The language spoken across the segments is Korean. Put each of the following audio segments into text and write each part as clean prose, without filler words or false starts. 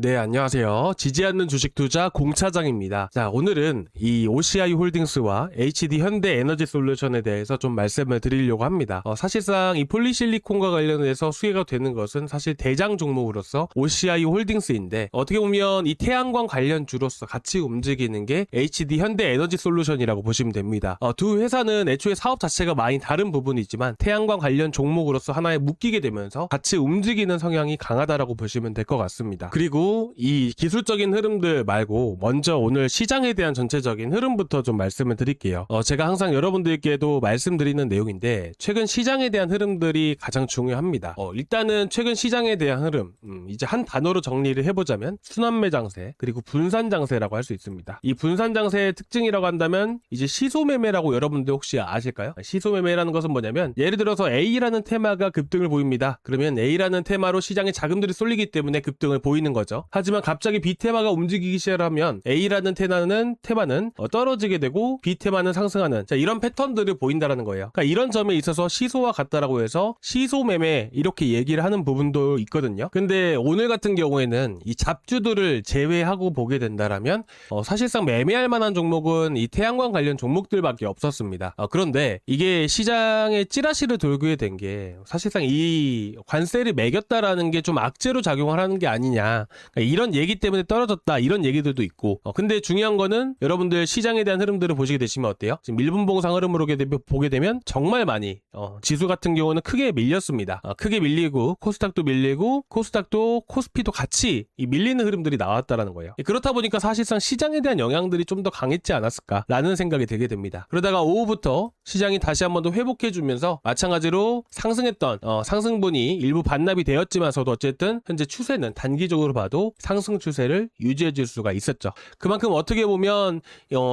네, 안녕하세요. 지지 않는 주식 투자 공차장입니다. 자, 오늘은 이 OCI 홀딩스와 HD 현대 에너지 솔루션에 대해서 좀 말씀을 드리려고 합니다. 사실상 이 폴리실리콘과 관련해서 수혜가 되는 것은 사실 대장 종목으로서 OCI 홀딩스인데, 어떻게 보면 이 태양광 관련주로서 같이 움직이는 게 HD 현대 에너지 솔루션이라고 보시면 됩니다. 두 회사는 애초에 사업 자체가 많이 다른 부분이지만 태양광 관련 종목으로서 하나에 묶이게 되면서 같이 움직이는 성향이 강하다라고 보시면 될 것 같습니다. 그리고 이 기술적인 흐름들 말고 먼저 오늘 시장에 대한 전체적인 흐름부터 좀 말씀을 드릴게요. 제가 항상 여러분들께도 말씀드리는 내용인데, 최근 시장에 대한 흐름들이 가장 중요합니다. 일단은 최근 시장에 대한 흐름, 이제 한 단어로 정리를 해보자면 순환매장세 그리고 분산장세라고 할 수 있습니다. 이 분산장세의 특징이라고 한다면 이제 시소매매라고 여러분들 혹시 아실까요? 시소매매라는 것은 뭐냐면, 예를 들어서 A라는 테마가 급등을 보입니다. 그러면 A라는 테마로 시장에 자금들이 쏠리기 때문에 급등을 보이는 거죠. 하지만 갑자기 B테마가 움직이기 시작하면 A라는 테마는 떨어지게 되고 B테마는 상승하는, 자, 이런 패턴들을 보인다라는 거예요. 그러니까 이런 점에 있어서 시소와 같다라고 해서 시소매매 이렇게 얘기를 하는 부분도 있거든요. 근데 오늘 같은 경우에는 이 잡주들을 제외하고 보게 된다라면 사실상 매매할 만한 종목은 이 태양광 관련 종목들밖에 없었습니다. 그런데 이게 시장에 찌라시를 돌게 된 게 사실상 이 관세를 매겼다라는 게 좀 악재로 작용을 하는 게 아니냐, 그러니까 이런 얘기 때문에 떨어졌다 이런 얘기들도 있고, 근데 중요한 거는 여러분들 시장에 대한 흐름들을 보시게 되시면 어때요? 지금 1분 봉상 흐름으로 보게 되면 정말 많이 지수 같은 경우는 크게 밀렸습니다. 크게 밀리고 코스닥도 밀리고 코스닥도 코스피도 같이 이 밀리는 흐름들이 나왔다라는 거예요. 그렇다 보니까 사실상 시장에 대한 영향들이 좀 더 강했지 않았을까라는 생각이 들게 됩니다. 그러다가 오후부터 시장이 다시 한번 더 회복해주면서 마찬가지로 상승했던 상승분이 일부 반납이 되었지만서도 어쨌든 현재 추세는 단기적으로 봐도 상승 추세를 유지해 줄 수가 있었죠. 그만큼 어떻게 보면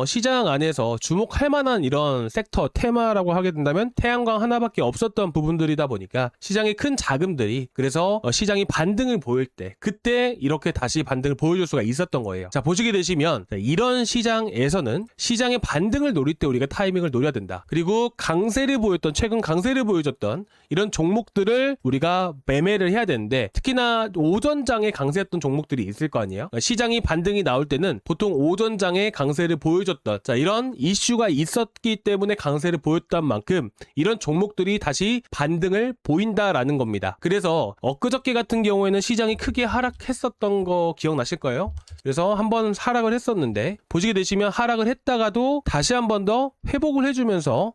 시장 안에서 주목할 만한 이런 섹터 테마라고 하게 된다면 태양광 하나밖에 없었던 부분들이다 보니까 시장의 큰 자금들이, 그래서 시장이 반등을 보일 때 그때 이렇게 다시 반등을 보여줄 수가 있었던 거예요. 자, 보시게 되시면 이런 시장에서는 시장의 반등을 노릴 때 우리가 타이밍을 노려야 된다. 그리고 강세를 보였던, 최근 강세를 보여줬던 이런 종목들을 우리가 매매를 해야 되는데, 특히나 오전장에 강세했던 종목들이 있을 거 아니에요. 시장이 반등이 나올 때는 보통 오전장에 강세를 보여줬던, 자, 이런 이슈가 있었기 때문에 강세를 보였던 만큼 이런 종목들이 다시 반등을 보인다라는 겁니다. 그래서 엊그저께 같은 경우에는 시장이 크게 하락했었던 거 기억나실 거예요. 그래서 한번 하락을 했었는데, 보시게 되시면 하락을 했다가도 다시 한 번 더 회복을 해주면서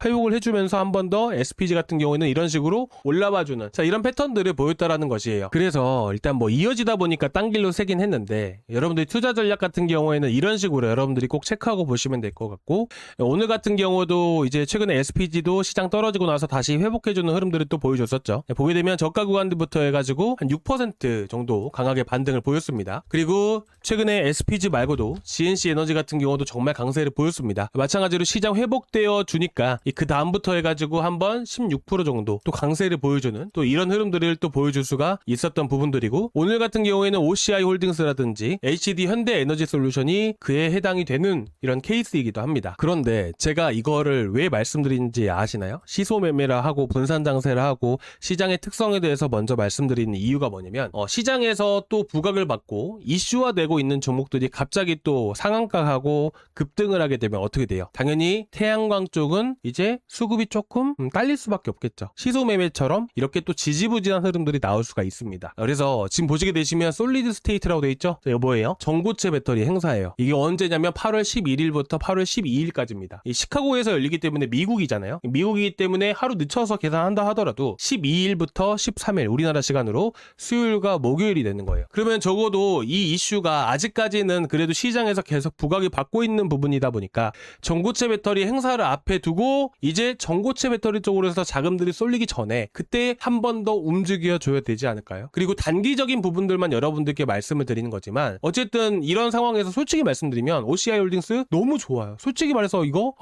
한 번 더 SPG 같은 경우에는 이런 식으로 올라와주는, 자, 이런 패턴들을 보였다라는 것이에요. 그래서 일단 뭐 이어지다 보니까 딴 길로 새긴 했는데, 여러분들이 투자 전략 같은 경우에는 이런 식으로 여러분들이 꼭 체크하고 보시면 될 것 같고, 오늘 같은 경우도 이제 최근에 SPG도 시장 떨어지고 나서 다시 회복해주는 흐름들을 또 보여줬었죠. 보게 되면 저가 구간부터 해가지고 한 6% 정도 강하게 반등을 보였습니다. 그리고 최근에 SPG 말고도 GNC 에너지 같은 경우도 정말 강세를 보였습니다. 마찬가지로 시장 회복되어 주니까 그 다음부터 해가지고 한번 16% 정도 또 강세를 보여주는, 또 이런 흐름들을 또 보여줄 수가 있었던 부분들이고, 오늘 같은 경우에는 OCI 홀딩스라든지 HD 현대 에너지 솔루션이 그에 해당이 되는 이런 케이스이기도 합니다. 그런데 제가 이거를 왜 말씀드리는지 아시나요? 시소매매라 하고 분산장세라 하고 시장의 특성에 대해서 먼저 말씀드리는 이유가 뭐냐면, 시장에서 또 부각을 받고 이슈화되고 있는 종목들이 갑자기 또 상한가하고 급등을 하게 되면 어떻게 돼요? 당연히 태양광 쪽은 이제 수급이 조금 딸릴 수밖에 없겠죠. 시소매매처럼 이렇게 또 지지부진한 흐름들이 나올 수가 있습니다. 그래서 지금 보시게 되시면 솔리드 스테이트라고 되어 있죠? 이거 뭐예요? 전고체 배터리 행사예요. 이게 언제냐면 8월 11일부터 8월 12일까지입니다. 이 시카고에서 열리기 때문에 미국이잖아요. 미국이기 때문에 하루 늦춰서 계산한다 하더라도 12일부터 13일 우리나라 시간으로 수요일과 목요일이 되는 거예요. 그러면 적어도 이 이슈가 아직까지는 그래도 시장에서 계속 부각이 받고 있는 부분이다 보니까 전고체 배터리 행사를 앞에 두고 이제 전고체 배터리 쪽으로 해서 자금들이 쏠리기 전에 그때 한 번 더 움직여 줘야 되지 않을까요? 그리고 단기적인 부분들만 여러분들께 말씀을 드리는 거지만, 어쨌든 이런 상황에서 솔직히 말씀드리면 OCI 홀딩스 너무 좋아요. 솔직히 말해서 이거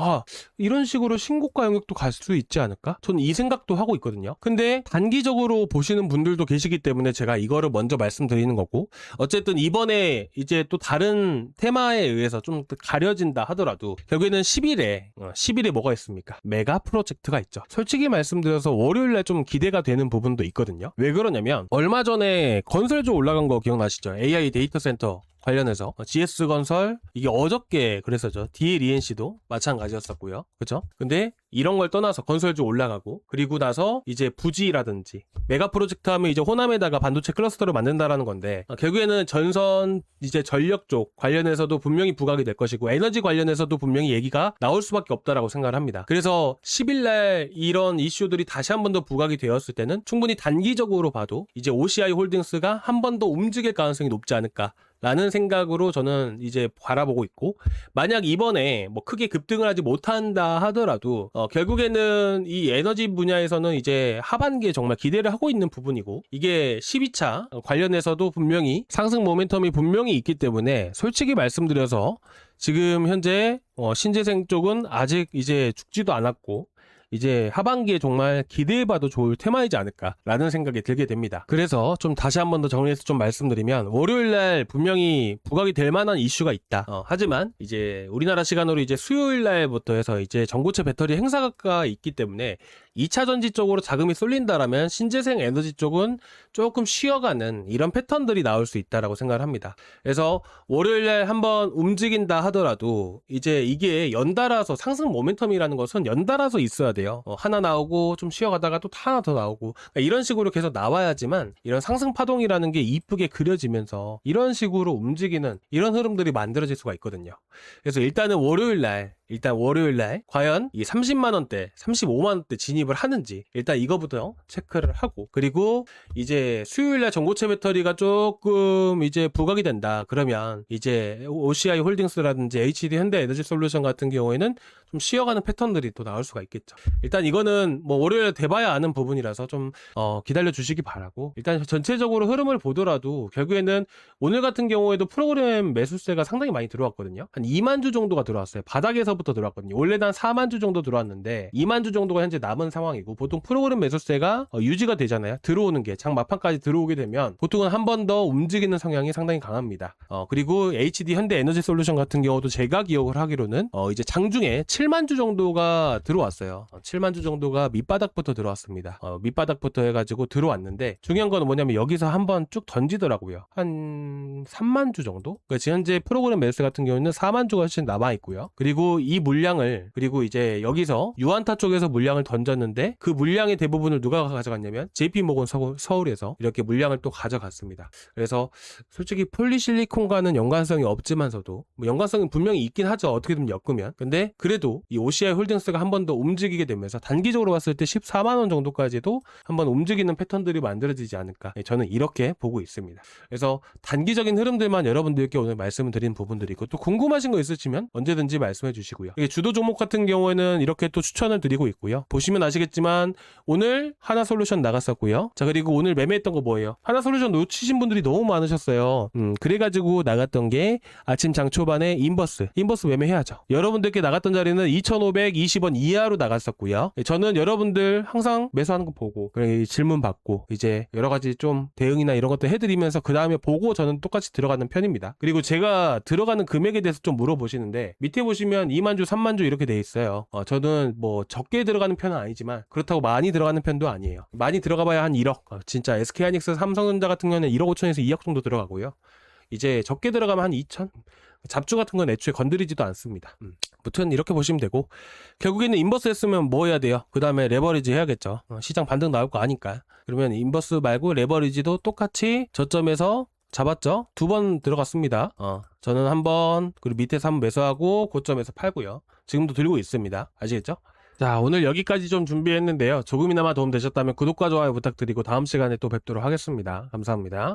이런 식으로 신고가 영역도 갈 수 있지 않을까? 저는 이 생각도 하고 있거든요. 근데 단기적으로 보시는 분들도 계시기 때문에 제가 이거를 먼저 말씀드리는 거고, 어쨌든 이번에 이제 이제 또 다른 테마에 의해서 좀 가려진다 하더라도 결국에는 10일에 뭐가 있습니까? 메가 프로젝트가 있죠. 솔직히 말씀드려서 월요일날 좀 기대가 되는 부분도 있거든요. 왜 그러냐면 얼마 전에 건설주 올라간 거 기억나시죠? AI 데이터 센터 관련해서 GS건설 이게 어저께 그랬었죠. DLENC도 마찬가지였었고요. 그죠? 근데 이런 걸 떠나서 건설주 올라가고 그리고 나서 이제 부지라든지 메가 프로젝트 하면 이제 호남에다가 반도체 클러스터를 만든다라는 건데 결국에는 전선 이제 전력 쪽 관련해서도 분명히 부각이 될 것이고 에너지 관련해서도 분명히 얘기가 나올 수밖에 없다라고 생각을 합니다. 그래서 10일날 이런 이슈들이 다시 한 번 더 부각이 되었을 때는 충분히 단기적으로 봐도 이제 OCI 홀딩스가 한 번 더 움직일 가능성이 높지 않을까 라는 생각으로 저는 이제 바라보고 있고, 만약 이번에 뭐 크게 급등을 하지 못한다 하더라도 결국에는 이 에너지 분야에서는 이제 하반기에 정말 기대를 하고 있는 부분이고, 이게 12차 관련해서도 분명히 상승 모멘텀이 분명히 있기 때문에 솔직히 말씀드려서 지금 현재 신재생 쪽은 아직 이제 죽지도 않았고 이제 하반기에 정말 기대해봐도 좋을 테마이지 않을까라는 생각이 들게 됩니다. 그래서 좀 다시 한 번 더 정리해서 좀 말씀드리면 월요일날 분명히 부각이 될 만한 이슈가 있다. 하지만 이제 우리나라 시간으로 이제 수요일날부터 해서 이제 전고체 배터리 행사가 있기 때문에 2차 전지 쪽으로 자금이 쏠린다라면 신재생 에너지 쪽은 조금 쉬어가는 이런 패턴들이 나올 수 있다라고 생각을 합니다. 그래서 월요일날 한번 움직인다 하더라도 이제 이게 연달아서 상승 모멘텀이라는 것은 연달아서 있어야 돼요. 하나 나오고 좀 쉬어가다가 또 하나 더 나오고 그러니까 이런 식으로 계속 나와야지만 이런 상승 파동이라는 게 이쁘게 그려지면서 이런 식으로 움직이는 이런 흐름들이 만들어질 수가 있거든요. 그래서 일단은 월요일날 과연 이 30만원대, 35만원대 진입을 하는지 일단 이거부터 체크를 하고, 그리고 이제 수요일날 전고체 배터리가 조금 이제 부각이 된다 그러면 이제 OCI 홀딩스라든지 HD 현대 에너지 솔루션 같은 경우에는 좀 쉬어가는 패턴들이 또 나올 수가 있겠죠. 일단 이거는 뭐 월요일에 돼봐야 아는 부분이라서 좀 기다려 주시기 바라고, 일단 전체적으로 흐름을 보더라도 결국에는 오늘 같은 경우에도 프로그램 매수세가 상당히 많이 들어왔거든요. 한 2만 주 정도가 들어왔어요. 바닥에서부터 들어왔거든요. 원래는 한 4만 주 정도 들어왔는데 2만 주 정도가 현재 남은 상황이고, 보통 프로그램 매수세가 유지가 되잖아요. 들어오는 게 장 막판까지 들어오게 되면 보통은 한 번 더 움직이는 성향이 상당히 강합니다. 그리고 HD 현대 에너지 솔루션 같은 경우도 제가 기억을 하기로는 이제 장중에 7만 주 정도가 들어왔어요. 7만 주 정도가 밑바닥부터 들어왔습니다. 밑바닥부터 해가지고 들어왔는데 중요한 건 뭐냐면 여기서 한번 쭉 던지더라고요. 한 3만 주 정도? 그러니까 현재 프로그램 매수 같은 경우는 4만 주가 훨씬 남아있고요. 그리고 이 물량을, 그리고 이제 여기서 유안타 쪽에서 물량을 던졌는데 그 물량의 대부분을 누가 가져갔냐면 JP모건 서울에서 이렇게 물량을 또 가져갔습니다. 그래서 솔직히 폴리실리콘과는 연관성이 없지만서도 뭐 연관성이 분명히 있긴 하죠. 어떻게든 엮으면. 근데 그래도 이 OCI 홀딩스가 한 번 더 움직이게 되면서 단기적으로 봤을 때 14만원 정도까지도 한번 움직이는 패턴들이 만들어지지 않을까, 저는 이렇게 보고 있습니다. 그래서 단기적인 흐름들만 여러분들께 오늘 말씀을 드린 부분들이고, 또 궁금하신 거 있으시면 언제든지 말씀해 주시고요. 주도 종목 같은 경우에는 이렇게 또 추천을 드리고 있고요. 보시면 아시겠지만 오늘 하나솔루션 나갔었고요. 자, 그리고 오늘 매매했던 거 뭐예요? 하나솔루션 놓치신 분들이 너무 많으셨어요. 그래가지고 나갔던 게 아침 장 초반에 인버스 매매해야죠. 여러분들께 나갔던 자리는 2,520원 이하로 나갔었고요. 저는 여러분들 항상 매수하는 거 보고 질문 받고 이제 여러 가지 좀 대응이나 이런 것도 해드리면서 그 다음에 보고 저는 똑같이 들어가는 편입니다. 그리고 제가 들어가는 금액에 대해서 좀 물어보시는데 밑에 보시면 2만 주, 3만 주 이렇게 돼 있어요. 저는 뭐 적게 들어가는 편은 아니지만 그렇다고 많이 들어가는 편도 아니에요. 많이 들어가봐야 한 1억. 진짜 SK하이닉스, 삼성전자 같은 경우는 1억 5천에서 2억 정도 들어가고요. 이제 적게 들어가면 한 2천. 잡주 같은 건 애초에 건드리지도 않습니다. 아무튼 이렇게 보시면 되고, 결국에는 인버스 했으면 뭐 해야 돼요? 그 다음에 레버리지 해야겠죠. 시장 반등 나올 거 아니까. 그러면 인버스 말고 레버리지도 똑같이 저점에서 잡았죠? 2번 들어갔습니다. 저는 한 번, 그리고 밑에서 한 번 매수하고 고점에서 팔고요. 지금도 들고 있습니다. 아시겠죠? 자, 오늘 여기까지 좀 준비했는데요. 조금이나마 도움 되셨다면 구독과 좋아요 부탁드리고 다음 시간에 또 뵙도록 하겠습니다. 감사합니다.